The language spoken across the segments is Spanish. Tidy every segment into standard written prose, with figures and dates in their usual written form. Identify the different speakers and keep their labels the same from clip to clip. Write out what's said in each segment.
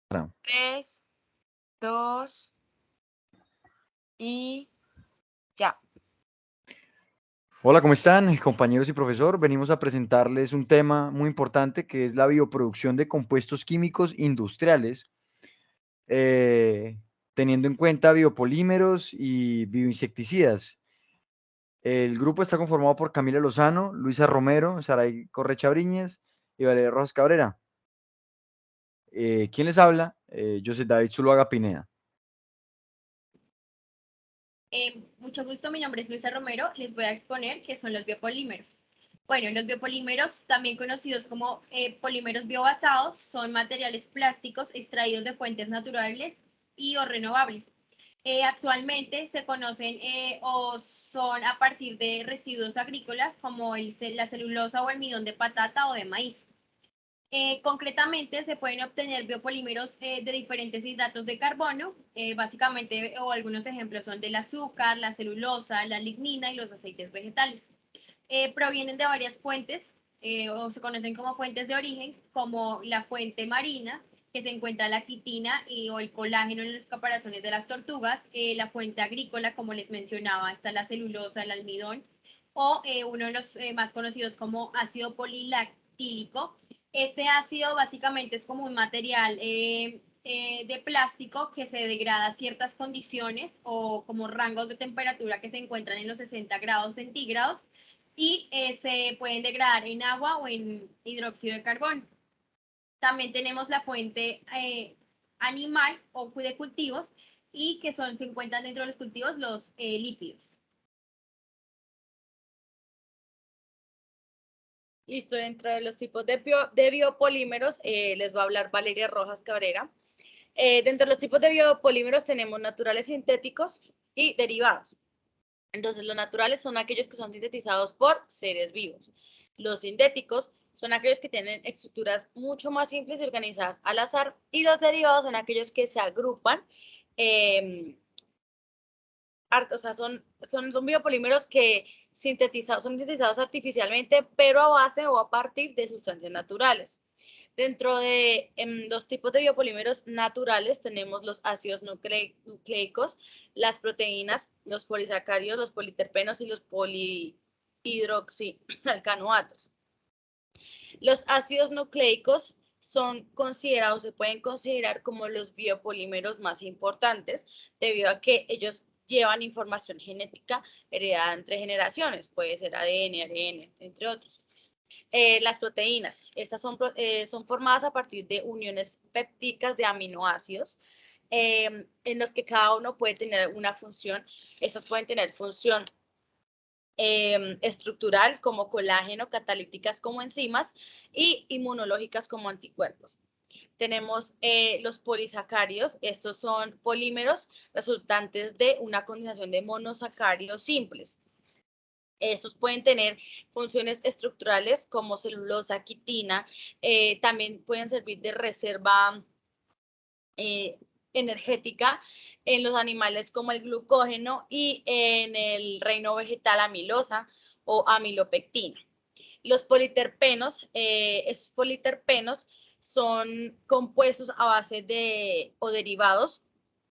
Speaker 1: 3, 2 y ya.
Speaker 2: Hola, ¿cómo están, compañeros y profesor? Venimos a presentarles un tema muy importante que es la bioproducción de compuestos químicos industriales, eh, teniendo en cuenta biopolímeros y bioinsecticidas. El grupo está conformado por Camila Lozano, Luisa Romero, Saray Correcha Briñez y Valeria Rojas Cabrera. ¿Quién les habla? Yo soy David Zuluaga Pineda.
Speaker 3: Mucho gusto, mi nombre es Luisa Romero. Les voy a exponer qué son los biopolímeros. Bueno, los biopolímeros, también conocidos como polímeros biobasados, son materiales plásticos extraídos de fuentes naturales y o renovables. Actualmente se conocen o son a partir de residuos agrícolas como la celulosa o almidón de patata o de maíz. Concretamente, se pueden obtener biopolímeros de diferentes hidratos de carbono, básicamente, o algunos ejemplos son del azúcar, la celulosa, la lignina y los aceites vegetales. Provienen de varias fuentes o se conocen como fuentes de origen, como la fuente marina, que se encuentra la quitina o el colágeno en los caparazones de las tortugas, la fuente agrícola, como les mencionaba, está la celulosa, el almidón, o uno de los más conocidos como ácido polilactílico. Este ácido básicamente es como un material de plástico que se degrada a ciertas condiciones o como rangos de temperatura que se encuentran en los 60 grados centígrados y se pueden degradar en agua o en hidróxido de carbono. También tenemos la fuente animal o de cultivos y que se encuentran dentro de los cultivos los lípidos.
Speaker 4: Listo, dentro de los tipos de biopolímeros les va a hablar Valeria Rojas Cabrera. Dentro de los tipos de biopolímeros tenemos naturales, sintéticos y derivados. Entonces, los naturales son aquellos que son sintetizados por seres vivos. Los sintéticos son aquellos que tienen estructuras mucho más simples y organizadas al azar. Y los derivados son aquellos que se agrupan, o sea, son biopolímeros que son sintetizados artificialmente, pero a base o a partir de sustancias naturales. Dentro de los tipos de biopolímeros naturales tenemos los ácidos nucleicos, las proteínas, los polisacáridos, los politerpenos y los polihidroxialcanoatos. Los ácidos nucleicos son considerados, se pueden considerar como los biopolímeros más importantes debido a que ellos llevan información genética heredada entre generaciones, puede ser ADN, ARN, entre otros. Las proteínas, estas son formadas a partir de uniones péptidas de aminoácidos en los que cada uno puede tener una función. Estas pueden tener función estructural como colágeno, catalíticas como enzimas y inmunológicas como anticuerpos. Tenemos los polisacáridos, estos son polímeros resultantes de una condensación de monosacáridos simples. Estos pueden tener funciones estructurales como celulosa, quitina, también pueden servir de reserva energética en los animales como el glucógeno y en el reino vegetal amilosa o amilopectina. Los politerpenos, esos politerpenos son compuestos a base de o derivados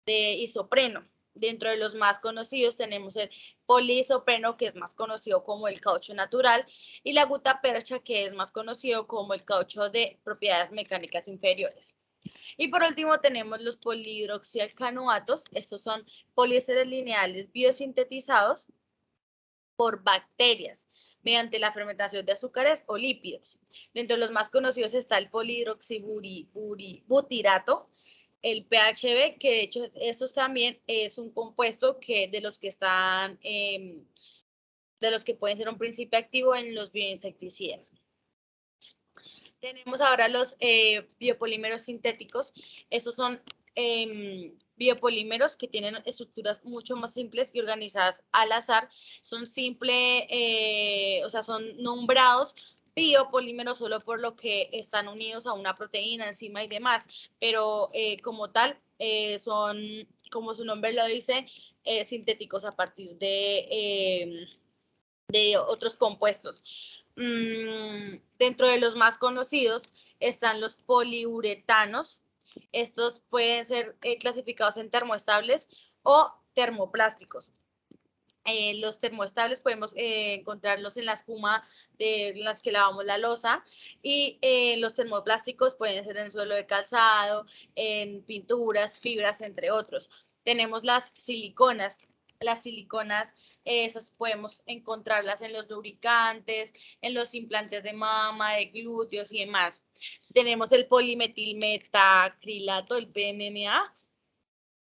Speaker 4: de isopreno. Dentro de los más conocidos tenemos el poliisopreno, que es más conocido como el caucho natural, y la gutapercha, que es más conocido como el caucho de propiedades mecánicas inferiores. Y por último tenemos los polihidroxialcanoatos. Estos son poliésteres lineales biosintetizados por bacterias mediante la fermentación de azúcares o lípidos. Dentro de los más conocidos está el polihidroxibutirato, el PHB, que de hecho estos también es un compuesto que de los que están, de los que pueden ser un principio activo en los bioinsecticidas. Tenemos ahora los biopolímeros sintéticos. Estos son biopolímeros que tienen estructuras mucho más simples y organizadas al azar. Son o sea, son nombrados biopolímeros solo por lo que están unidos a una proteína, enzima y demás, pero como tal son, como su nombre lo dice, sintéticos a partir de otros compuestos. Dentro de los más conocidos están los poliuretanos, Estos pueden ser clasificados en termoestables o termoplásticos. Los termoestables podemos encontrarlos en la espuma de las que lavamos la loza, y los termoplásticos pueden ser en suelo de calzado, en pinturas, fibras, entre otros. Tenemos las siliconas. Las siliconas, esas podemos encontrarlas en los lubricantes, en los implantes de mama, de glúteos y demás. Tenemos el polimetilmetacrilato, el PMMA.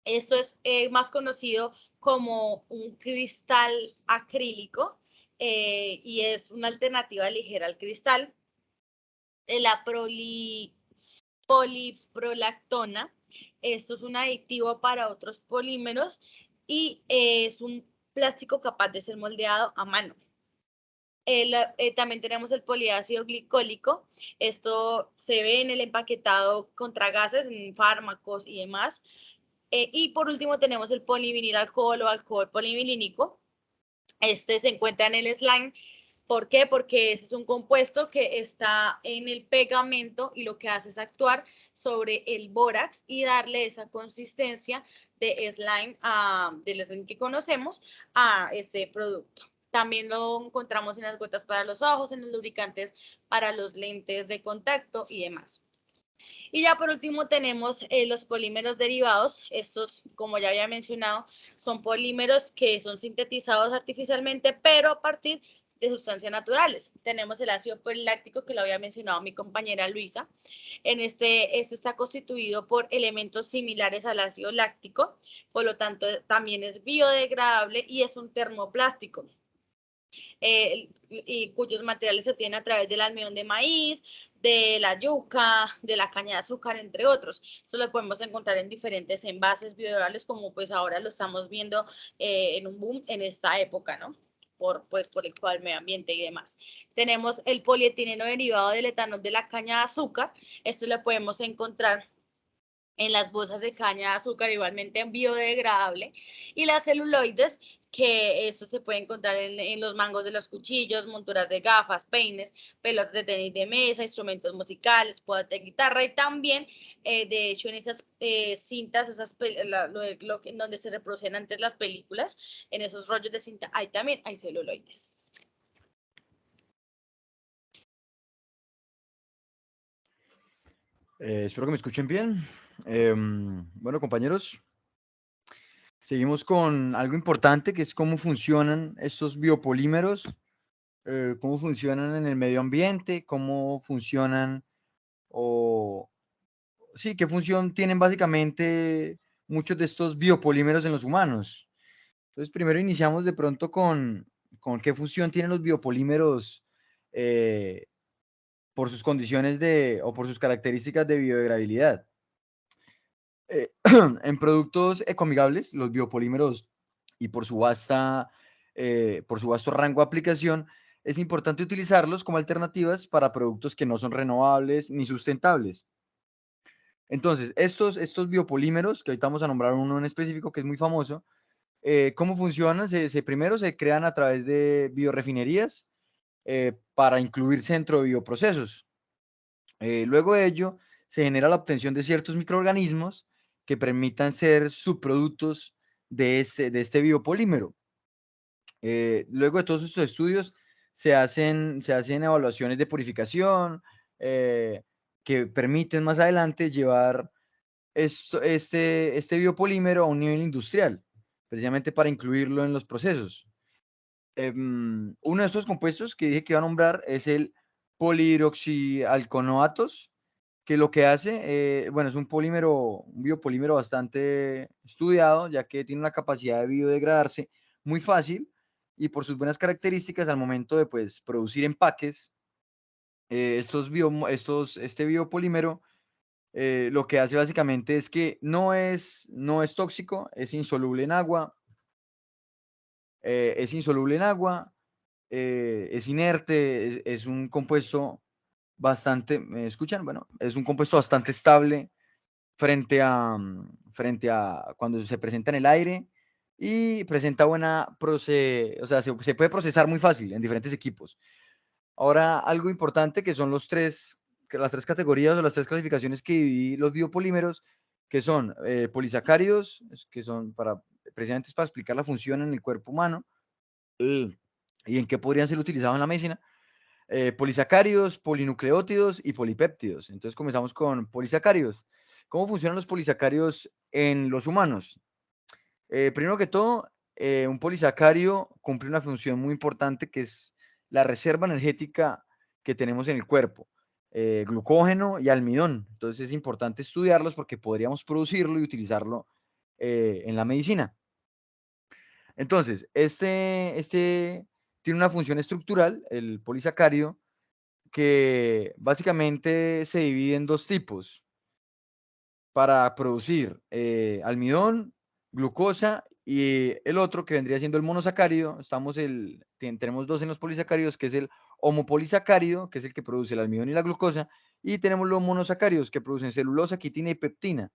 Speaker 4: Esto es más conocido como un cristal acrílico y es una alternativa ligera al cristal. La poliprolactona, esto es un aditivo para otros polímeros y es un plástico capaz de ser moldeado a mano. También tenemos el poliácido glicólico. Esto se ve en el empaquetado contra gases, en fármacos y demás. Y por último tenemos el polivinilalcohol o alcohol polivinílico. Este se encuentra en el slime. ¿Por qué? Porque ese es un compuesto que está en el pegamento y lo que hace es actuar sobre el bórax y darle esa consistencia de slime, del slime que conocemos, a este producto. También lo encontramos en las gotas para los ojos, en los lubricantes para los lentes de contacto y demás. Y ya por último tenemos los polímeros derivados. Estos, como ya había mencionado, son polímeros que son sintetizados artificialmente, pero a partir de sustancias naturales. Tenemos el ácido poliláctico, que lo había mencionado mi compañera Luisa. Este está constituido por elementos similares al ácido láctico, por lo tanto también es biodegradable y es un termoplástico. Y cuyos materiales se obtienen a través del almidón de maíz, de la yuca, de la caña de azúcar, entre otros. Esto lo podemos encontrar en diferentes envases biodegradables, como pues ahora lo estamos viendo en un boom en esta época, ¿no? Por el cual medio ambiente y demás. Tenemos el polietileno derivado del etanol de la caña de azúcar. Esto lo podemos encontrar en las bolsas de caña de azúcar, igualmente en biodegradable, y las celuloides, que esto se puede encontrar en los mangos de los cuchillos, monturas de gafas, peines, pelotas de tenis de mesa, instrumentos musicales, cuerdas de guitarra, y también, de hecho, en esas cintas, donde se reproducen antes las películas, en esos rollos de cinta, también hay celuloides.
Speaker 2: Espero que me escuchen bien. Bueno, compañeros, seguimos con algo importante, que es cómo funcionan estos biopolímeros, cómo funcionan en el medio ambiente, cómo funcionan, o sí, qué función tienen básicamente muchos de estos biopolímeros en los humanos. Entonces, primero iniciamos de pronto con qué función tienen los biopolímeros por sus condiciones o por sus características de biodegradabilidad. En productos ecoamigables, los biopolímeros, y por su vasto rango de aplicación, es importante utilizarlos como alternativas para productos que no son renovables ni sustentables. Entonces, estos biopolímeros, que ahorita vamos a nombrar uno en específico que es muy famoso, ¿cómo funcionan? Primero se crean a través de biorefinerías para incluirse dentro de bioprocesos. Luego de ello, se genera la obtención de ciertos microorganismos que permitan ser subproductos de este biopolímero. Luego de todos estos estudios, se hacen evaluaciones de purificación que permiten más adelante llevar este biopolímero a un nivel industrial, precisamente para incluirlo en los procesos. Uno de estos compuestos que dije que iba a nombrar es el polihidroxialconoatos, que lo que hace, bueno, es un biopolímero bastante estudiado, ya que tiene una capacidad de biodegradarse muy fácil, y por sus buenas características al momento de pues, producir empaques, este biopolímero lo que hace básicamente es que no es tóxico, es insoluble en agua, es inerte, es un compuesto bastante, ¿me escuchan? Bueno, es un compuesto bastante estable frente a cuando se presenta en el aire, y presenta o sea, se puede procesar muy fácil en diferentes equipos. Ahora, algo importante, que son los tres las tres categorías o las tres clasificaciones que dividí los biopolímeros, que son polisacáridos, que son precisamente es para explicar la función en el cuerpo humano y en qué podrían ser utilizados en la medicina. Polisacáridos, polinucleótidos y polipéptidos. Entonces comenzamos con polisacáridos. ¿Cómo funcionan los polisacáridos en los humanos? Primero que todo, un polisacárido cumple una función muy importante que es la reserva energética que tenemos en el cuerpo, glucógeno y almidón. Entonces es importante estudiarlos porque podríamos producirlo y utilizarlo en la medicina. Entonces, este tiene una función estructural, el polisacárido, que básicamente se divide en dos tipos para producir almidón, glucosa y el otro que vendría siendo el monosacárido. Tenemos dos en los polisacáridos, que es el homopolisacárido, que es el que produce el almidón y la glucosa, y tenemos los monosacáridos que producen celulosa, quitina y peptina.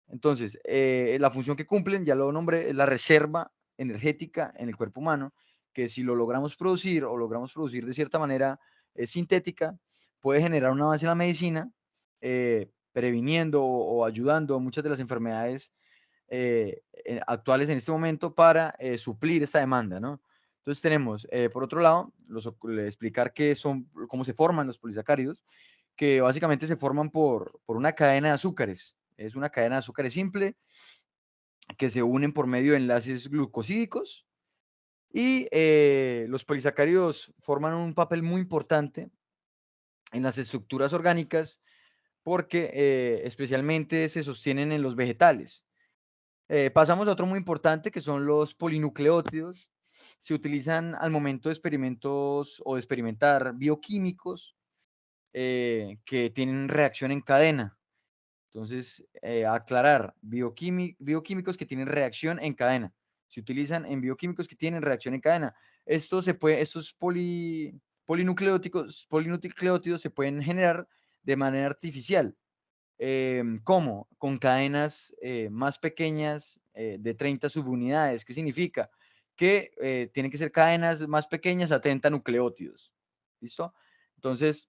Speaker 2: Entonces, la función que cumplen, ya lo nombré, es la reserva energética en el cuerpo humano, que si lo logramos producir o logramos producir de cierta manera sintética, puede generar un avance en la medicina, previniendo o ayudando a muchas de las enfermedades actuales en este momento para suplir esta demanda, ¿no? Entonces tenemos, por otro lado, explicar cómo se forman los polisacáridos, que básicamente se forman por una cadena de azúcares. Es una cadena de azúcares simple que se unen por medio de enlaces glucosídicos y los polisacáridos forman un papel muy importante en las estructuras orgánicas porque especialmente se sostienen en los vegetales. Pasamos a otro muy importante que son los polinucleótidos. Se utilizan al momento de experimentos o de experimentar bioquímicos que tienen reacción en cadena. Entonces, aclarar, bioquímicos que tienen reacción en cadena. Se utilizan en bioquímicos que tienen reacción en cadena. Estos polinucleótidos se pueden generar de manera artificial. ¿Cómo? Con cadenas más pequeñas de 30 subunidades. ¿Qué significa? Que tienen que ser cadenas más pequeñas a 30 nucleótidos. ¿Listo? Entonces,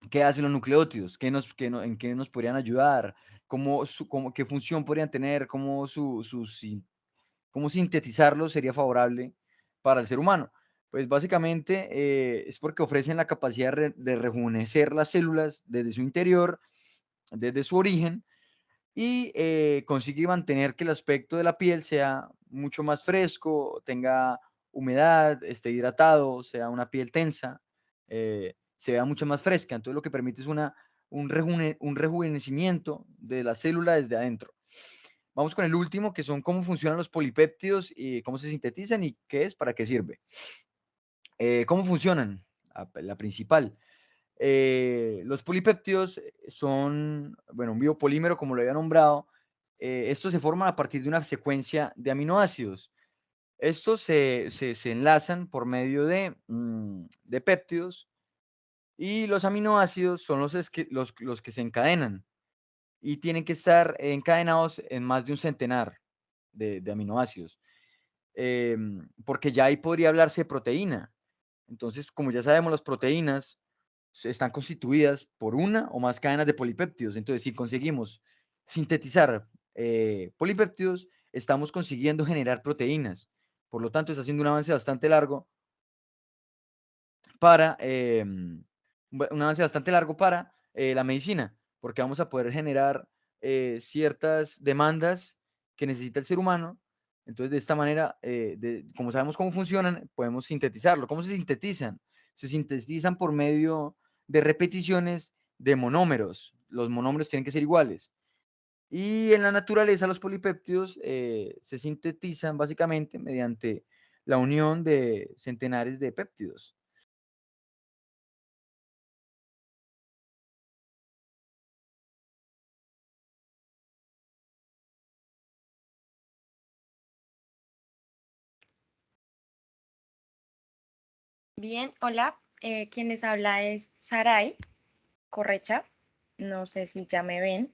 Speaker 2: ¿qué hacen los nucleótidos? ¿En qué nos podrían ayudar? ¿Qué función podrían tener? ¿Cómo sintetizarlos sería favorable para el ser humano? Pues básicamente es porque ofrecen la capacidad de rejuvenecer las células desde su interior, desde su origen, y consigue mantener que el aspecto de la piel sea mucho más fresco, tenga humedad, esté hidratado, sea una piel tensa, se vea mucho más fresca. Entonces lo que permite es un rejuvenecimiento de la célula desde adentro. Vamos con el último, que son cómo funcionan los polipéptidos y cómo se sintetizan y qué es, para qué sirve. ¿Cómo funcionan? La principal. Los polipéptidos son, bueno, un biopolímero, como lo había nombrado. Estos se forman a partir de una secuencia de aminoácidos. Estos se enlazan por medio de péptidos y los aminoácidos son los que se encadenan y tienen que estar encadenados en más de un centenar de aminoácidos, porque ya ahí podría hablarse de proteína. Entonces, como ya sabemos, las proteínas están constituidas por una o más cadenas de polipéptidos. Entonces, si conseguimos sintetizar polipéptidos, estamos consiguiendo generar proteínas. Por lo tanto, está haciendo un avance bastante largo para la medicina, porque vamos a poder generar ciertas demandas que necesita el ser humano. Entonces, de esta manera, como sabemos cómo funcionan, podemos sintetizarlo. ¿Cómo se sintetizan? Se sintetizan por medio de repeticiones de monómeros. Los monómeros tienen que ser iguales. Y en la naturaleza, los polipéptidos se sintetizan básicamente mediante la unión de centenares de péptidos.
Speaker 1: Bien, hola. Quien les habla es Saray Correcha. No sé si ya me ven.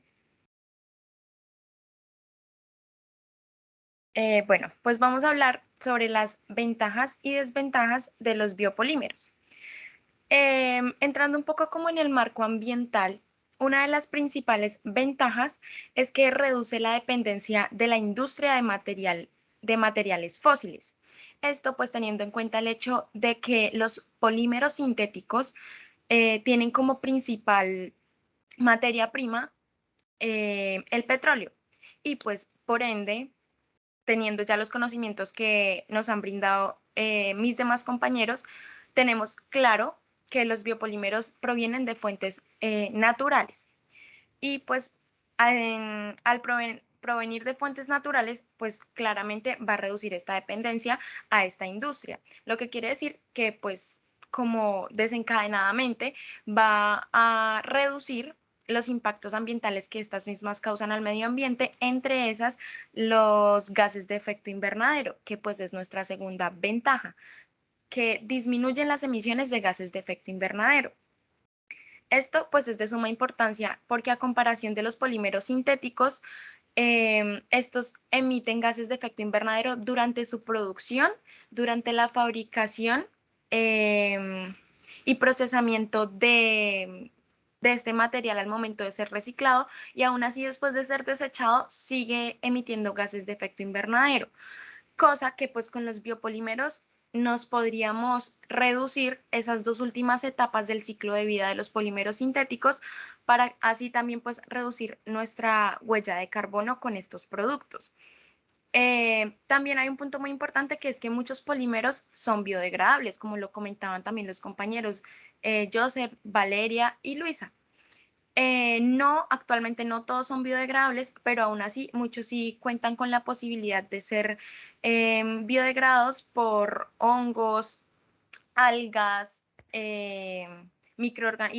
Speaker 1: Bueno, pues vamos a hablar sobre las ventajas y desventajas de los biopolímeros. Entrando un poco como en el marco ambiental, una de las principales ventajas es que reduce la dependencia de la industria de materiales fósiles. Esto pues teniendo en cuenta el hecho de que los polímeros sintéticos tienen como principal materia prima el petróleo y pues por ende, teniendo ya los conocimientos que nos han brindado mis demás compañeros, tenemos claro que los biopolímeros provienen de fuentes naturales y pues al provenir de fuentes naturales, pues claramente va a reducir esta dependencia a esta industria, lo que quiere decir que pues como desencadenadamente va a reducir los impactos ambientales que estas mismas causan al medio ambiente, entre esas los gases de efecto invernadero, que pues es nuestra segunda ventaja, que disminuyen las emisiones de gases de efecto invernadero. Esto pues es de suma importancia porque a comparación de los polímeros sintéticos, estos emiten gases de efecto invernadero durante su producción, durante la fabricación y procesamiento de este material al momento de ser reciclado y aún así después de ser desechado sigue emitiendo gases de efecto invernadero, cosa que pues con los biopolímeros nos podríamos reducir esas dos últimas etapas del ciclo de vida de los polímeros sintéticos para así también pues reducir nuestra huella de carbono con estos productos. También hay un punto muy importante que es que muchos polímeros son biodegradables, como lo comentaban también los compañeros Joseph, Valeria y Luisa. No, actualmente no todos son biodegradables, pero aún así muchos sí cuentan con la posibilidad de ser biodegradados por hongos, algas y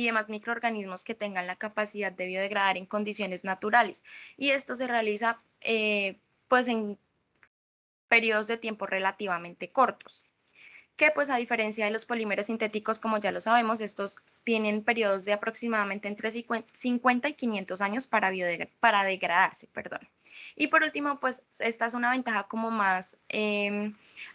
Speaker 1: demás microorganismos que tengan la capacidad de biodegradar en condiciones naturales. Y esto se realiza pues en periodos de tiempo relativamente cortos, que pues a diferencia de los polímeros sintéticos, como ya lo sabemos, estos tienen periodos de aproximadamente entre 50 y 500 años para degradarse, perdón. Y por último, pues esta es una ventaja como más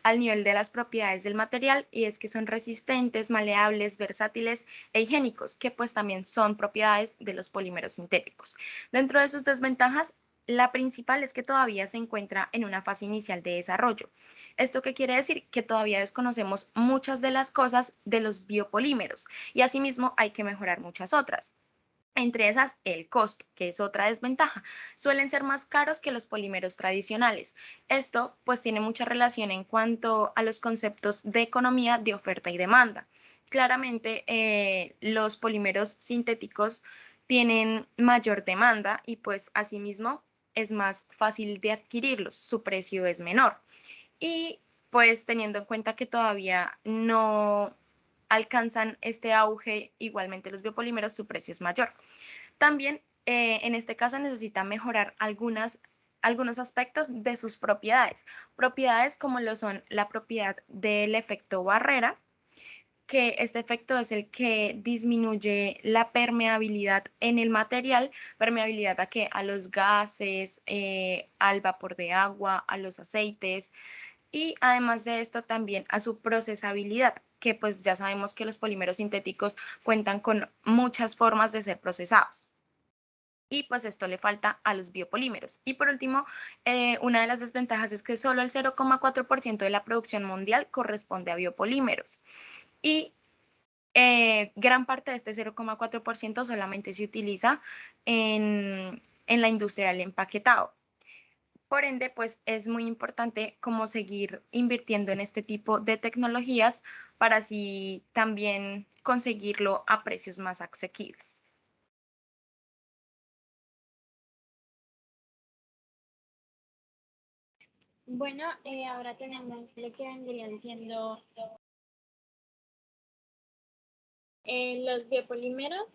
Speaker 1: al nivel de las propiedades del material y es que son resistentes, maleables, versátiles e higiénicos, que pues también son propiedades de los polímeros sintéticos. Dentro de sus desventajas, la principal es que todavía se encuentra en una fase inicial de desarrollo. ¿Esto qué quiere decir? Que todavía desconocemos muchas de las cosas de los biopolímeros y asimismo hay que mejorar muchas otras. Entre esas, el costo, que es otra desventaja. Suelen ser más caros que los polímeros tradicionales. Esto pues tiene mucha relación en cuanto a los conceptos de economía de oferta y demanda. Claramente, los polímeros sintéticos tienen mayor demanda y pues asimismo es más fácil de adquirirlos, su precio es menor. Y pues teniendo en cuenta que todavía no alcanzan este auge, igualmente los biopolímeros, su precio es mayor. También en este caso necesita mejorar algunos aspectos de sus propiedades. Propiedades como lo son la propiedad del efecto barrera, que este efecto es el que disminuye la permeabilidad en el material, permeabilidad a que a los gases, al vapor de agua, a los aceites, y además de esto también a su procesabilidad, que pues ya sabemos que los polímeros sintéticos cuentan con muchas formas de ser procesados. Y pues esto le falta a los biopolímeros. Y por último, una de las desventajas es que solo el 0,4% de la producción mundial corresponde a biopolímeros. Y gran parte de este 0,4% solamente se utiliza en la industria del empaquetado. Por ende, pues es muy importante como seguir invirtiendo en este tipo de tecnologías para así también conseguirlo a precios más asequibles.
Speaker 5: Bueno, ahora tenemos lo que vendrían siendo los biopolímeros.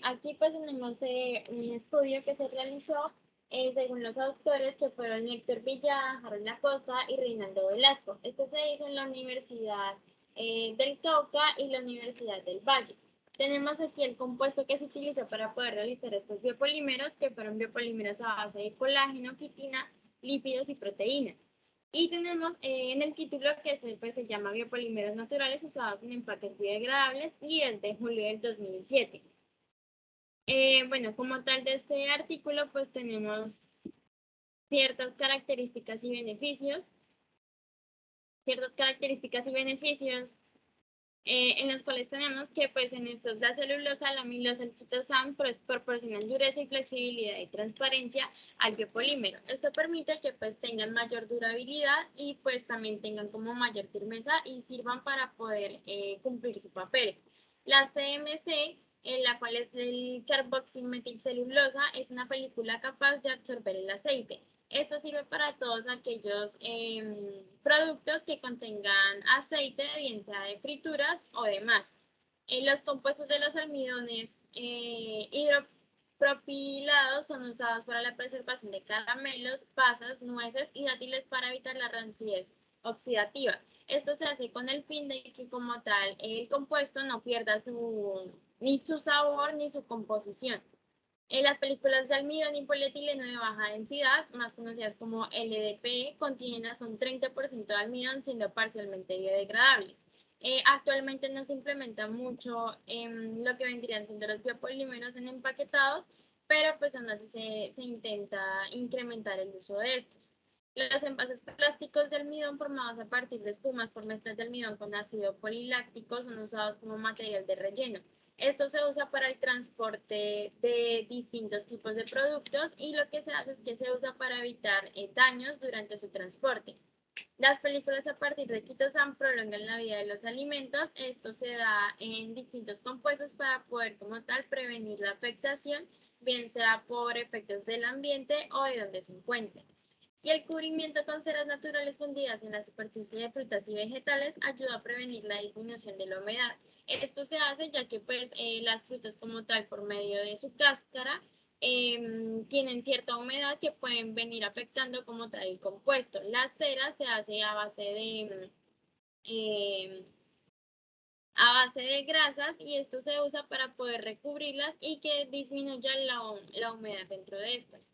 Speaker 5: Aquí pues tenemos un estudio que se realizó según los autores que fueron Héctor Villada, Harold Acosta y Reinaldo Velasco. Esto se hizo en la Universidad del Cauca y la Universidad del Valle. Tenemos aquí el compuesto que se utilizó para poder realizar estos biopolímeros, que fueron biopolímeros a base de colágeno, quitina, lípidos y proteínas. Y tenemos en el título que pues, se llama Biopolímeros naturales usados en empaques biodegradables y es de julio del 2007. Bueno, como tal de este artículo, pues tenemos ciertas características y beneficios, en los cuales tenemos que pues en estos la celulosa, la amilosa, el quitosán pues proporcionan dureza y flexibilidad y transparencia al biopolímero. Esto permite que pues tengan mayor durabilidad y pues también tengan como mayor firmeza y sirvan para poder cumplir su papel. La CMC, en la cual es el carboximetilcelulosa, es una película capaz de absorber el aceite. Esto sirve para todos aquellos productos que contengan aceite, bien sea de frituras o demás. Los compuestos de los almidones hidropropilados son usados para la preservación de caramelos, pasas, nueces y dátiles para evitar la rancidez oxidativa. Esto se hace con el fin de que como tal el compuesto no pierda ni su sabor ni su composición. Las películas de almidón y polietileno de baja densidad, más conocidas como LDPE, contienen hasta un 30% de almidón, siendo parcialmente biodegradables. Actualmente no se implementa mucho en lo que vendrían siendo los biopolímeros en empaquetados, pero pues aún así se intenta incrementar el uso de estos. Los envases plásticos de almidón formados a partir de espumas por mezclas de almidón con ácido poliláctico son usados como material de relleno. Esto se usa para el transporte de distintos tipos de productos y lo que se hace es que se usa para evitar daños durante su transporte. Las películas a partir de quitosán prolongan la vida de los alimentos. Esto se da en distintos compuestos para poder como tal prevenir la afectación, bien sea por efectos del ambiente o de donde se encuentren. Y el cubrimiento con ceras naturales fundidas en la superficie de frutas y vegetales ayuda a prevenir la disminución de la humedad. Esto se hace ya que pues las frutas como tal por medio de su cáscara tienen cierta humedad que pueden venir afectando como tal el compuesto. La cera se hace a base de grasas y esto se usa para poder recubrirlas y que disminuya la humedad dentro de estas.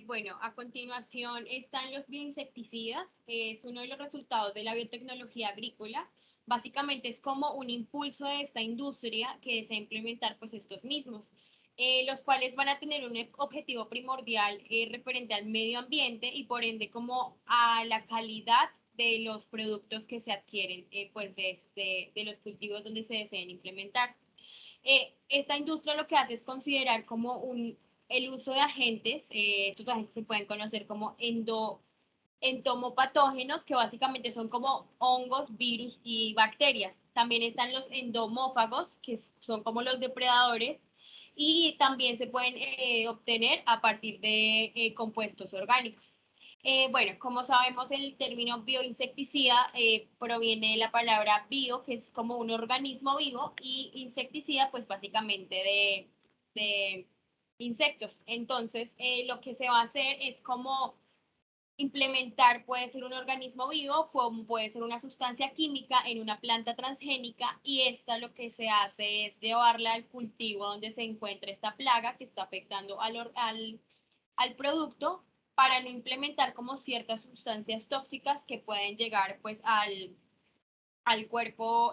Speaker 3: Bueno, a continuación están los bioinsecticidas. Es uno de los resultados de la biotecnología agrícola. Básicamente es como un impulso de esta industria que desea implementar pues estos mismos, los cuales van a tener un objetivo primordial referente al medio ambiente y por ende como a la calidad de los productos que se adquieren pues de los cultivos donde se deseen implementar. Esta industria lo que hace es considerar como el uso de agentes, estos agentes se pueden conocer como entomopatógenos, que básicamente son como hongos, virus y bacterias. También están los endomófagos, que son como los depredadores, y también se pueden obtener a partir de compuestos orgánicos. Bueno, como sabemos, el término bioinsecticida proviene de la palabra bio, que es como un organismo vivo, y insecticida, pues básicamente de insectos. Entonces, lo que se va a hacer es como implementar, puede ser un organismo vivo, como puede ser una sustancia química en una planta transgénica, y esta lo que se hace es llevarla al cultivo donde se encuentra esta plaga que está afectando al producto, para no implementar como ciertas sustancias tóxicas que pueden llegar pues al cuerpo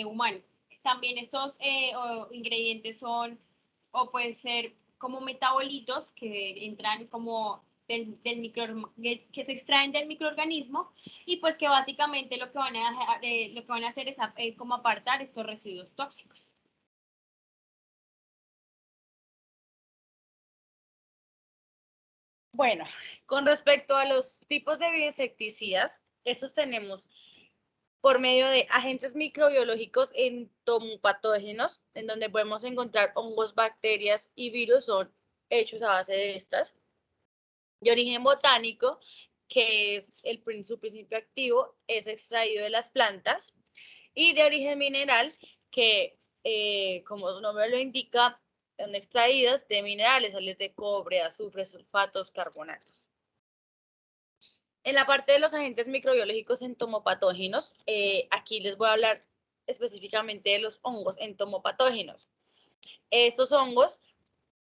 Speaker 3: humano. También estos ingredientes son o pueden ser como metabolitos que entran como que se extraen del microorganismo y pues que básicamente lo que van a hacer es como apartar estos residuos tóxicos.
Speaker 4: Bueno, con respecto a los tipos de bioinsecticidas, estos tenemos por medio de agentes microbiológicos entomopatógenos, en donde podemos encontrar hongos, bacterias y virus, son hechos a base de estas. De origen botánico, que es su principio activo, es extraído de las plantas. Y de origen mineral, que como su nombre lo indica, son extraídas de minerales, sales de cobre, azufre, sulfatos, carbonatos. En la parte de los agentes microbiológicos entomopatógenos, aquí les voy a hablar específicamente de los hongos entomopatógenos. Estos hongos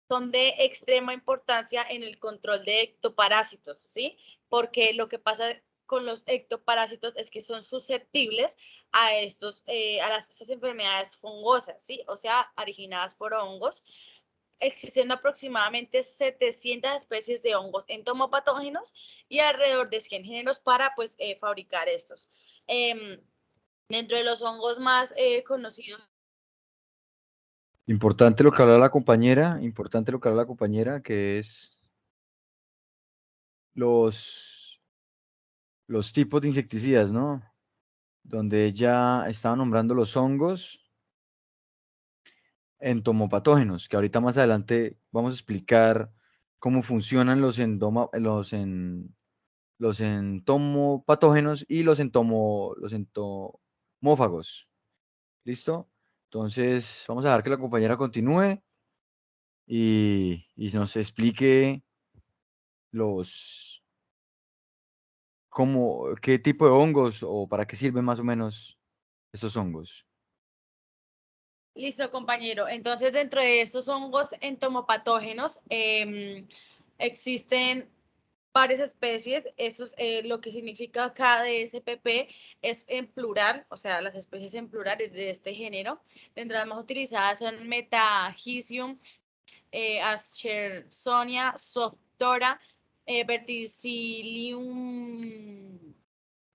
Speaker 4: son de extrema importancia en el control de ectoparásitos, ¿sí? Porque lo que pasa con los ectoparásitos es que son susceptibles a estas enfermedades fungosas, ¿sí? O sea, originadas por hongos. Existen aproximadamente 700 especies de hongos entomopatógenos y alrededor de 100 géneros para pues, fabricar estos. Dentro de los hongos más conocidos.
Speaker 2: Importante lo que habla la compañera, importante lo que habla la compañera, que es los tipos de insecticidas, ¿no? Donde ella estaba nombrando los hongos entomopatógenos, que ahorita más adelante vamos a explicar cómo funcionan los entomopatógenos y los entomófagos. ¿Listo? Entonces, vamos a dejar que la compañera continúe y nos explique los, qué tipo de hongos o para qué sirven más o menos estos hongos.
Speaker 4: Listo, compañero. Entonces, dentro de estos hongos entomopatógenos existen varias especies. Eso es lo que significa KDSPP es en plural, o sea, las especies en plural de este género. Dentro de las más utilizadas son Metahisium, Aschersonia, Softora, Verticillium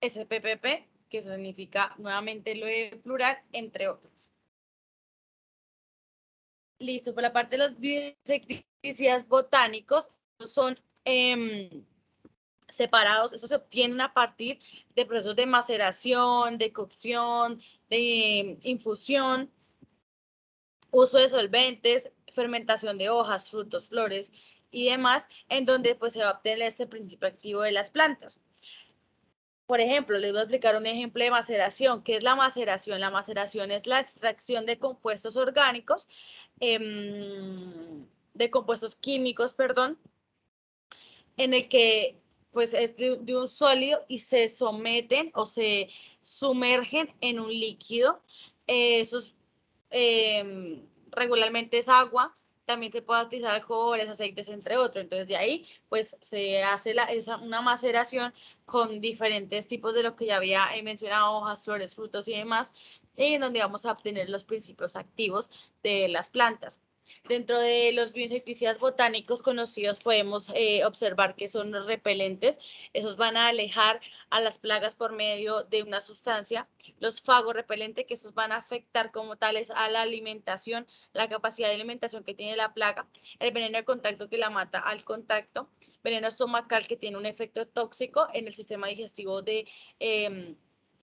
Speaker 4: SPPP, que significa nuevamente lo de plural, entre otros. Listo, por la parte de los bioinsecticidas botánicos son separados, estos se obtienen a partir de procesos de maceración, de cocción, de infusión, uso de solventes, fermentación de hojas, frutos, flores y demás, en donde pues se va a obtener este principio activo de las plantas. Por ejemplo, les voy a explicar un ejemplo de maceración. ¿Qué es la maceración? La maceración es la extracción de compuestos orgánicos, de compuestos químicos, perdón, en el que pues es de un sólido y se someten o se sumergen en un líquido. Esos regularmente es agua, también se puede utilizar alcoholes, aceites, entre otros. Entonces de ahí pues se hace una maceración con diferentes tipos de lo que ya había mencionado, hojas, flores, frutos y demás, en donde vamos a obtener los principios activos de las plantas. Dentro de los bioinsecticidas botánicos conocidos podemos observar que son los repelentes. Esos van a alejar a las plagas por medio de una sustancia. Los fagorrepelentes, que esos van a afectar como tales a la alimentación, la capacidad de alimentación que tiene la plaga. El veneno de contacto, que la mata al contacto. Veneno estomacal, que tiene un efecto tóxico en el sistema digestivo de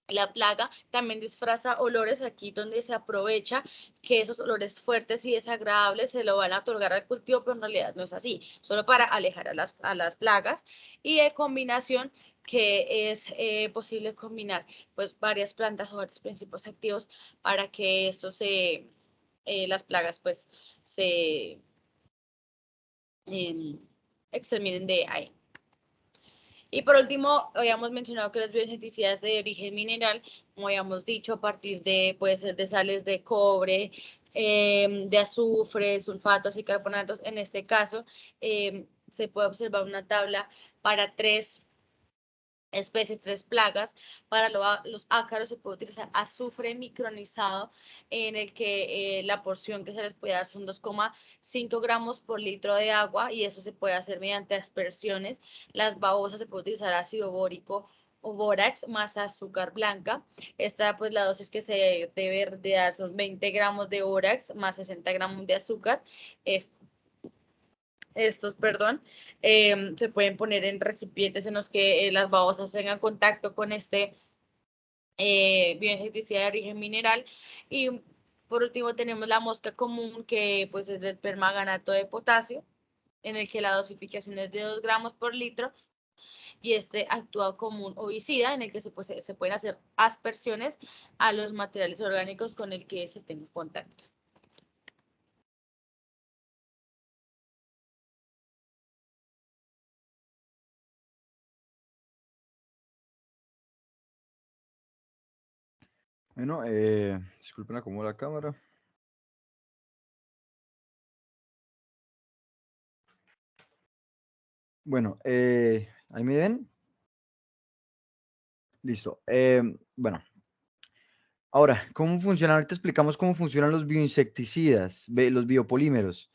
Speaker 4: la plaga. También disfraza olores, aquí donde se aprovecha que esos olores fuertes y desagradables se lo van a otorgar al cultivo, pero en realidad no es así, solo para alejar a las plagas. Y de combinación, que es posible combinar pues varias plantas o varios principios activos para que esto las plagas pues se exterminen de ahí. Y por último, habíamos mencionado que las bioinsecticidas de origen mineral, como habíamos dicho, a partir de, puede ser de sales de cobre, de azufre, sulfatos y carbonatos. En este caso, se puede observar una tabla para 3 especies, 3 plagas. Para los ácaros se puede utilizar azufre micronizado, en el que la porción que se les puede dar son 2,5 gramos por litro de agua, y eso se puede hacer mediante aspersiones. Las babosas se puede utilizar ácido bórico o bórax más azúcar blanca. Esta pues la dosis que se debe de dar son 20 gramos de bórax más 60 gramos de azúcar. Perdón, se pueden poner en recipientes en los que las babosas tengan contacto con este bioinsecticida de origen mineral. Y por último tenemos la mosca común, que pues es del permanganato de potasio, en el que la dosificación es de 2 gramos por litro, y actúa como un ovicida, en el que se pueden hacer aspersiones a los materiales orgánicos con el que se tenga contacto.
Speaker 2: Bueno, disculpen, acomodo la cámara. Bueno, ahí me ven. Listo. Bueno, ahora, ¿cómo funciona? Ahorita explicamos cómo funcionan los bioinsecticidas, los biopolímeros.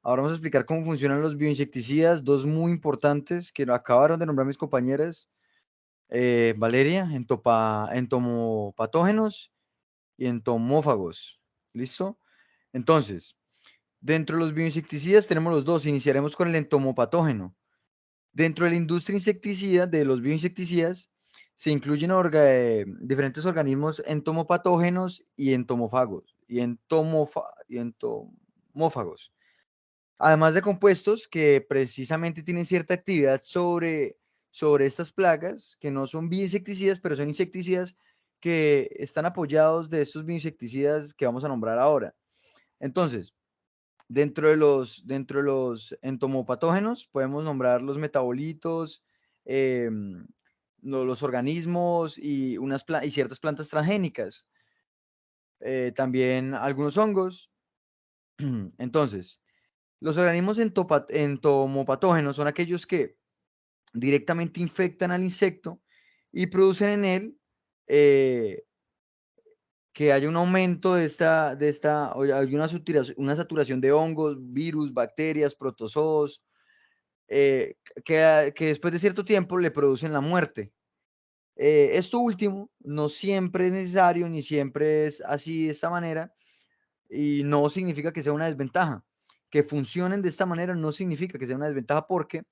Speaker 2: Ahora vamos a explicar cómo funcionan los bioinsecticidas, dos muy importantes que acabaron de nombrar mis compañeras, Valeria, entomopatógenos y entomófagos. ¿Listo? Entonces, dentro de los bioinsecticidas tenemos los dos. Iniciaremos con el entomopatógeno. Dentro de la industria insecticida, de los bioinsecticidas, se incluyen diferentes organismos entomopatógenos y entomófagos. Y entomófagos. Además de compuestos que precisamente tienen cierta actividad sobre estas plagas, que no son bioinsecticidas, pero son insecticidas que están apoyados de estos bioinsecticidas que vamos a nombrar ahora. Entonces, dentro de los entomopatógenos podemos nombrar los metabolitos, los organismos y ciertas plantas transgénicas. También algunos hongos. Entonces, los organismos entomopatógenos son aquellos que directamente infectan al insecto y producen en él eh, que haya un aumento o hay una saturación de hongos, virus, bacterias, protozoos, que después de cierto tiempo le producen la muerte. Esto último no siempre es necesario ni siempre es así de esta manera y no significa que sea una desventaja. Que funcionen de esta manera no significa que sea una desventaja porque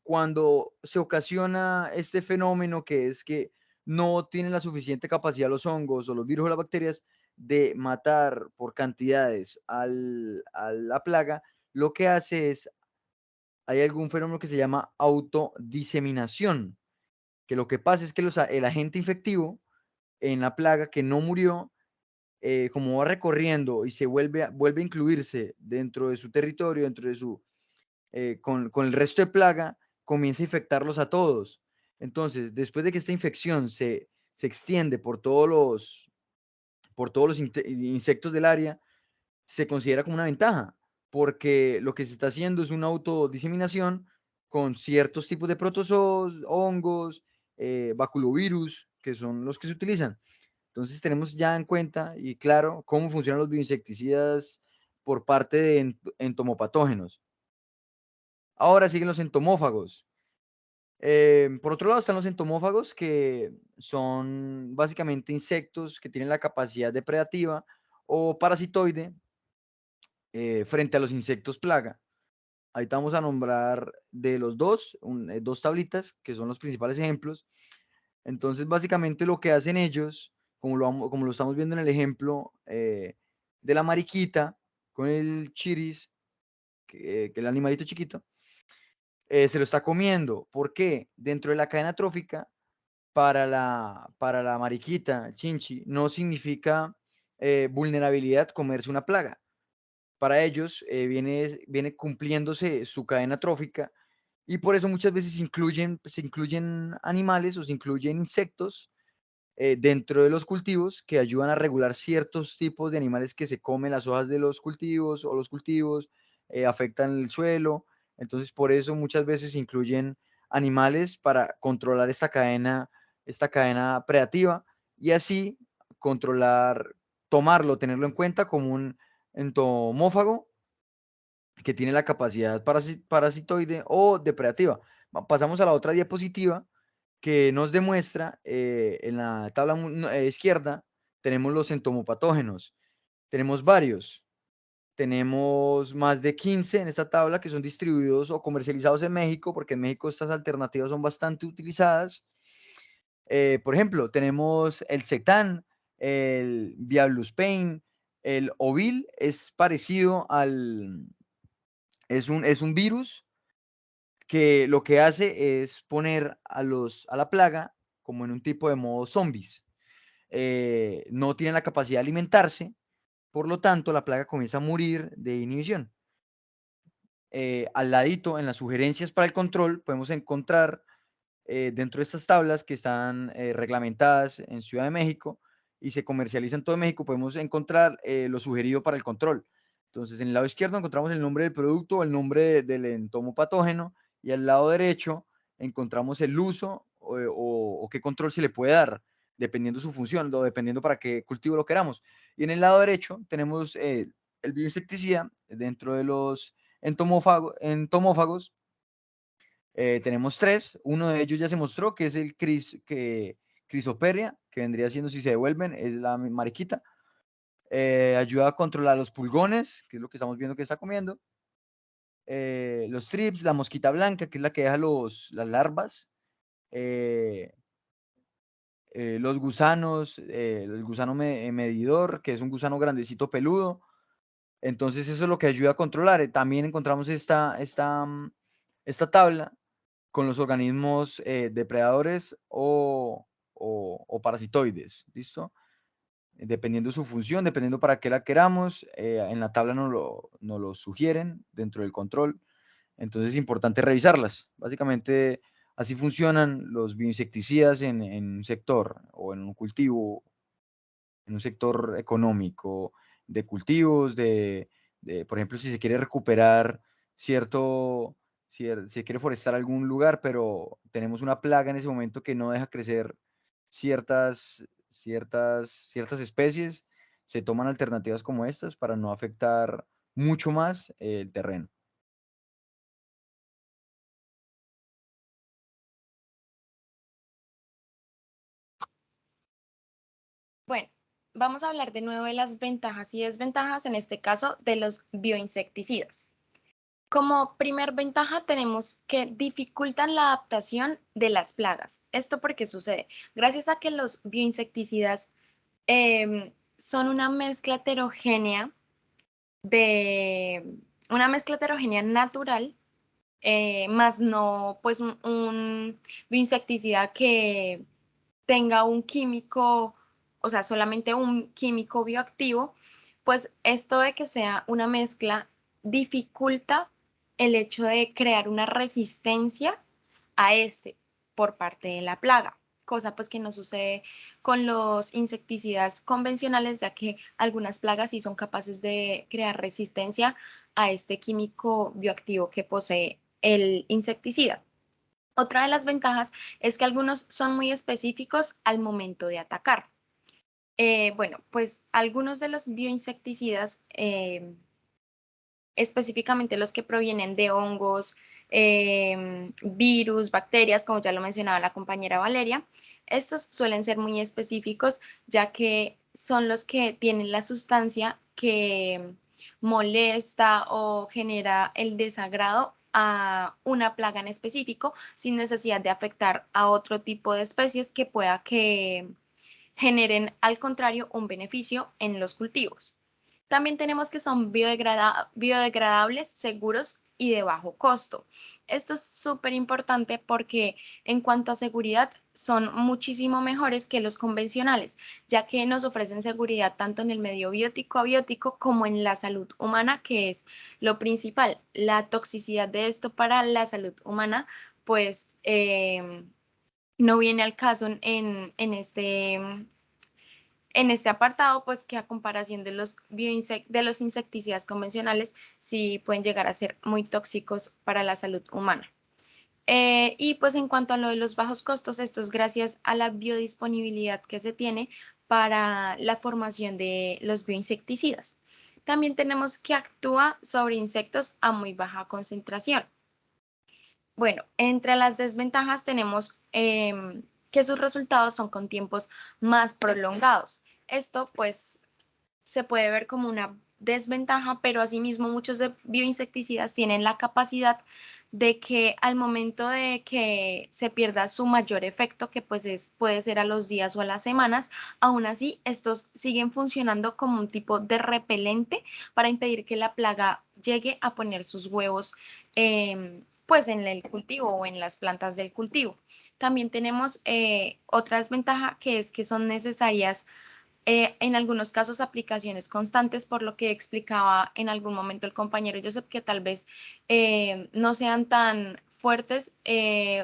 Speaker 2: cuando se ocasiona este fenómeno que es que no tienen la suficiente capacidad los hongos o los virus o las bacterias de matar por cantidades a la plaga, lo que hace es, hay algún fenómeno que se llama autodiseminación, que lo que pasa es que el agente infectivo en la plaga que no murió, como va recorriendo y vuelve a incluirse dentro de su territorio, con el resto de plaga, comienza a infectarlos a todos. Entonces, después de que esta infección se extiende por todos los insectos del área, se considera como una ventaja, porque lo que se está haciendo es una autodiseminación con ciertos tipos de protozoos, hongos, baculovirus, que son los que se utilizan. Entonces tenemos ya en cuenta y claro cómo funcionan los bioinsecticidas por parte de entomopatógenos. Ahora siguen los entomófagos. Por otro lado están los entomófagos, que son básicamente insectos que tienen la capacidad depredativa o parasitoide frente a los insectos plaga. Ahí vamos a nombrar de los dos tablitas, que son los principales ejemplos. Entonces, básicamente lo que hacen ellos, como lo estamos viendo en el ejemplo de la mariquita con el chiris, que el animalito chiquito, se lo está comiendo. ¿Por qué? Dentro de la cadena trófica, para la mariquita, chinchi, no significa vulnerabilidad comerse una plaga. Para ellos viene cumpliéndose su cadena trófica y por eso muchas veces se incluyen animales o se incluyen insectos dentro de los cultivos que ayudan a regular ciertos tipos de animales que se comen las hojas de los cultivos o los cultivos, afectan el suelo. Entonces, por eso muchas veces se incluyen animales para controlar esta cadena predativa y así controlar, tomarlo, tenerlo en cuenta como un entomófago que tiene la capacidad parasitoide o depredativa. Pasamos a la otra diapositiva que nos demuestra en la tabla izquierda, tenemos los entomopatógenos. Tenemos varios. Tenemos más de 15 en esta tabla que son distribuidos o comercializados en México, porque en México estas alternativas son bastante utilizadas. Por ejemplo, tenemos el Cetan, el Viabluspain, el Ovil es parecido es un virus que lo que hace es poner a la plaga como en un tipo de modo zombies. No tienen la capacidad de alimentarse, por lo tanto la plaga comienza a morir de inhibición. Al ladito, en las sugerencias para el control, podemos encontrar dentro de estas tablas que están reglamentadas en Ciudad de México y se comercializan en todo México, podemos encontrar lo sugerido para el control. Entonces, en el lado izquierdo encontramos el nombre del producto o el nombre del entomopatógeno, y al lado derecho encontramos el uso o qué control se le puede dar, dependiendo su función o dependiendo para qué cultivo lo queramos. Y en el lado derecho tenemos el bioinsecticida dentro de los entomófagos. Tenemos 3, uno de ellos ya se mostró, que es el Crisoperia, que vendría siendo, si se devuelven, es la mariquita. Ayuda a controlar los pulgones, que es lo que estamos viendo que está comiendo. Los trips, la mosquita blanca, que es la que deja las larvas. Los gusanos, el gusano medidor, que es un gusano grandecito peludo. Entonces eso es lo que ayuda a controlar. También encontramos esta tabla con los organismos depredadores o parasitoides, ¿listo? Dependiendo de su función, dependiendo para qué la queramos, en la tabla nos lo sugieren dentro del control. Entonces es importante revisarlas. Básicamente así funcionan los bioinsecticidas en un sector o en un cultivo, en un sector económico de cultivos, por ejemplo, si se quiere recuperar si se quiere forestar algún lugar, pero tenemos una plaga en ese momento que no deja crecer ciertas especies, se toman alternativas como estas para no afectar mucho más el terreno.
Speaker 1: Bueno, vamos a hablar de nuevo de las ventajas y desventajas, en este caso, de los bioinsecticidas. Como primer ventaja tenemos que dificultan la adaptación de las plagas. ¿Esto por qué sucede? Gracias a que los bioinsecticidas son una mezcla heterogénea natural, más no pues un bioinsecticida que tenga un químico, o sea, solamente un químico bioactivo, pues esto de que sea una mezcla dificulta el hecho de crear una resistencia a este por parte de la plaga, cosa pues que no sucede con los insecticidas convencionales, ya que algunas plagas sí son capaces de crear resistencia a este químico bioactivo que posee el insecticida. Otra de las ventajas es que algunos son muy específicos al momento de atacar. Bueno, pues algunos de los bioinsecticidas, específicamente los que provienen de hongos, virus, bacterias, como ya lo mencionaba la compañera Valeria, estos suelen ser muy específicos, ya que son los que tienen la sustancia que molesta o genera el desagrado a una plaga en específico, sin necesidad de afectar a otro tipo de especies que pueda que generen, al contrario, un beneficio en los cultivos. También tenemos que son biodegradables, seguros y de bajo costo. Esto es súper importante porque en cuanto a seguridad son muchísimo mejores que los convencionales, ya que nos ofrecen seguridad tanto en el medio biótico abiótico como en la salud humana, que es lo principal. La toxicidad de esto para la salud humana, pues no viene al caso en este apartado, pues que a comparación de los insecticidas convencionales, sí pueden llegar a ser muy tóxicos para la salud humana. Y pues en cuanto a lo de los bajos costos, esto es gracias a la biodisponibilidad que se tiene para la formación de los bioinsecticidas. También tenemos que actúa sobre insectos a muy baja concentración. Bueno, entre las desventajas tenemos que sus resultados son con tiempos más prolongados. Esto pues se puede ver como una desventaja, pero asimismo muchos de bioinsecticidas tienen la capacidad de que al momento de que se pierda su mayor efecto, que pues puede ser a los días o a las semanas, aún así estos siguen funcionando como un tipo de repelente para impedir que la plaga llegue a poner sus huevos pues en el cultivo o en las plantas del cultivo. También tenemos otra desventaja, que es que son necesarias en algunos casos aplicaciones constantes, por lo que explicaba en algún momento el compañero Joseph, que tal vez no sean tan fuertes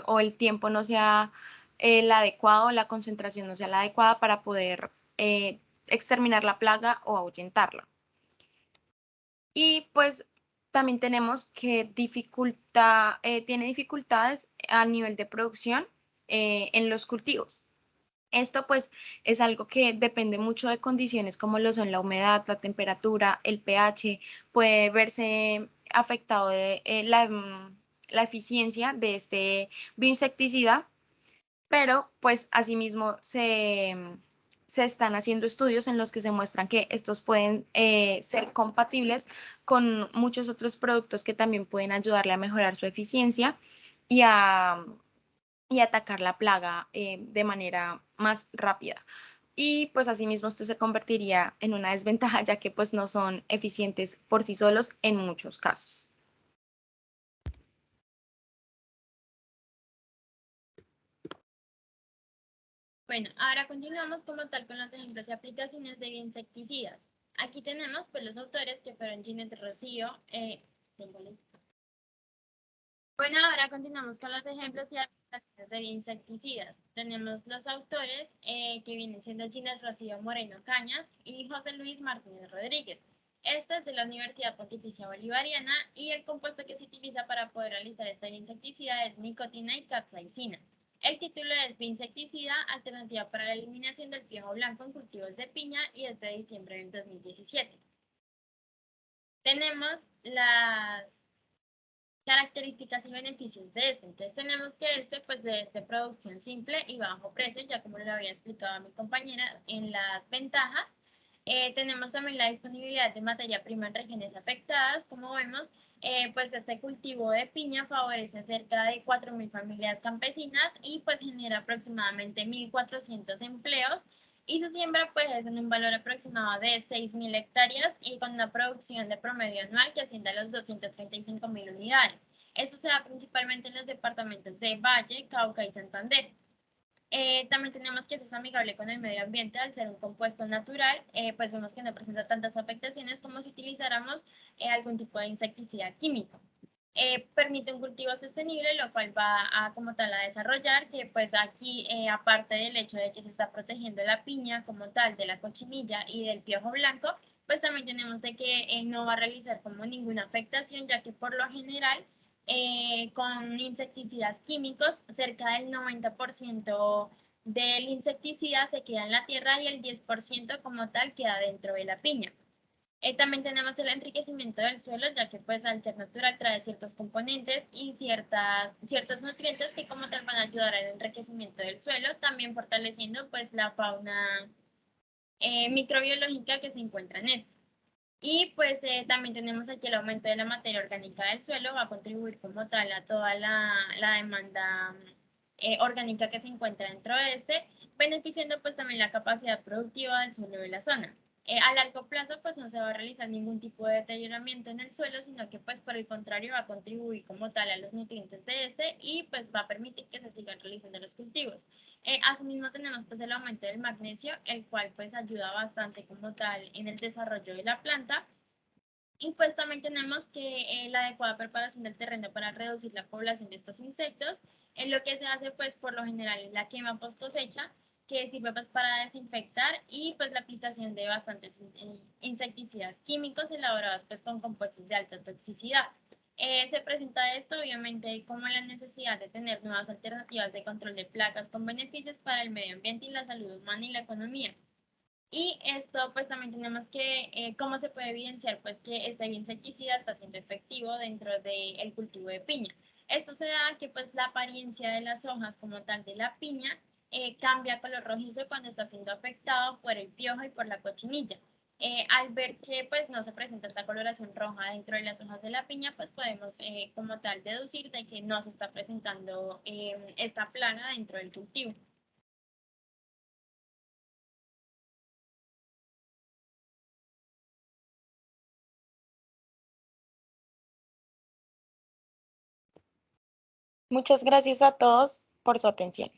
Speaker 1: o el tiempo no sea el adecuado, la concentración no sea la adecuada para poder exterminar la plaga o ahuyentarla. Y pues también tenemos que tiene dificultades a nivel de producción en los cultivos. Esto pues es algo que depende mucho de condiciones como lo son la humedad, la temperatura, el pH, puede verse afectado de la eficiencia de este bioinsecticida, pero pues asimismo se están haciendo estudios en los que se muestran que estos pueden ser compatibles con muchos otros productos que también pueden ayudarle a mejorar su eficiencia y y atacar la plaga de manera más rápida. Y pues asimismo esto se convertiría en una desventaja ya que pues no son eficientes por sí solos en muchos casos.
Speaker 5: Bueno, ahora continuamos como tal con los ejemplos y aplicaciones de insecticidas. Aquí tenemos pues los autores que fueron Ginette Rocío. Bueno, ahora continuamos con los ejemplos y aplicaciones de insecticidas. Tenemos los autores que vienen siendo Ginette Rocío Moreno Cañas y José Luis Martínez Rodríguez. Este es de la Universidad Pontificia Bolivariana y el compuesto que se utiliza para poder realizar esta insecticida es nicotina y capsaicina. El título es Insecticida, alternativa para la eliminación del piojo blanco en cultivos de piña y es de diciembre del 2017. Tenemos las características y beneficios de este. Entonces tenemos que pues de producción simple y bajo precio, ya como lo había explicado a mi compañera en las ventajas. Tenemos también la disponibilidad de materia prima en regiones afectadas. Como vemos, pues este cultivo de piña favorece cerca de 4.000 familias campesinas y pues genera aproximadamente 1.400 empleos. Y su siembra pues es en un valor aproximado de 6.000 hectáreas y con una producción de promedio anual que asciende a los 235.000 unidades. Esto se da principalmente en los departamentos de Valle, Cauca y Santander. También tenemos que es amigable con el medio ambiente al ser un compuesto natural, pues vemos que no presenta tantas afectaciones como si utilizáramos algún tipo de insecticida químico. Permite un cultivo sostenible, lo cual va a como tal a desarrollar que pues aquí aparte del hecho de que se está protegiendo la piña como tal de la cochinilla y del piojo blanco, pues también tenemos de que no va a realizar como ninguna afectación, ya que por lo general con insecticidas químicos cerca del 90% del insecticida se queda en la tierra y el 10% como tal queda dentro de la piña. También tenemos el enriquecimiento del suelo, ya que pues al ser natural trae ciertos componentes y ciertos nutrientes que como tal van a ayudar al enriquecimiento del suelo, también fortaleciendo pues la fauna microbiológica que se encuentra en este. Y pues también tenemos aquí el aumento de la materia orgánica del suelo, va a contribuir como tal a toda la demanda orgánica que se encuentra dentro de este, beneficiando pues también la capacidad productiva del suelo de la zona. A largo plazo pues no se va a realizar ningún tipo de deterioramiento en el suelo, sino que pues por el contrario va a contribuir como tal a los nutrientes de este y pues va a permitir que se sigan realizando los cultivos. Asimismo tenemos pues el aumento del magnesio, el cual pues ayuda bastante como tal en el desarrollo de la planta. Y pues también tenemos que la adecuada preparación del terreno para reducir la población de estos insectos. En lo que se hace pues por lo general es la quema post cosecha, que sirve pues para desinfectar y pues la aplicación de bastantes insecticidas químicos elaborados pues con compuestos de alta toxicidad. Se presenta esto obviamente como la necesidad de tener nuevas alternativas de control de plagas con beneficios para el medio ambiente y la salud humana y la economía. Y esto pues también tenemos que, ¿cómo se puede evidenciar? Pues que este insecticida está siendo efectivo dentro del cultivo de piña. Esto se da que pues la apariencia de las hojas como tal de la piña cambia a color rojizo cuando está siendo afectado por el piojo y por la cochinilla. Al ver que pues no se presenta esta coloración roja dentro de las hojas de la piña, pues podemos como tal deducir de que no se está presentando esta plaga dentro del cultivo.
Speaker 1: Muchas gracias a todos por su atención.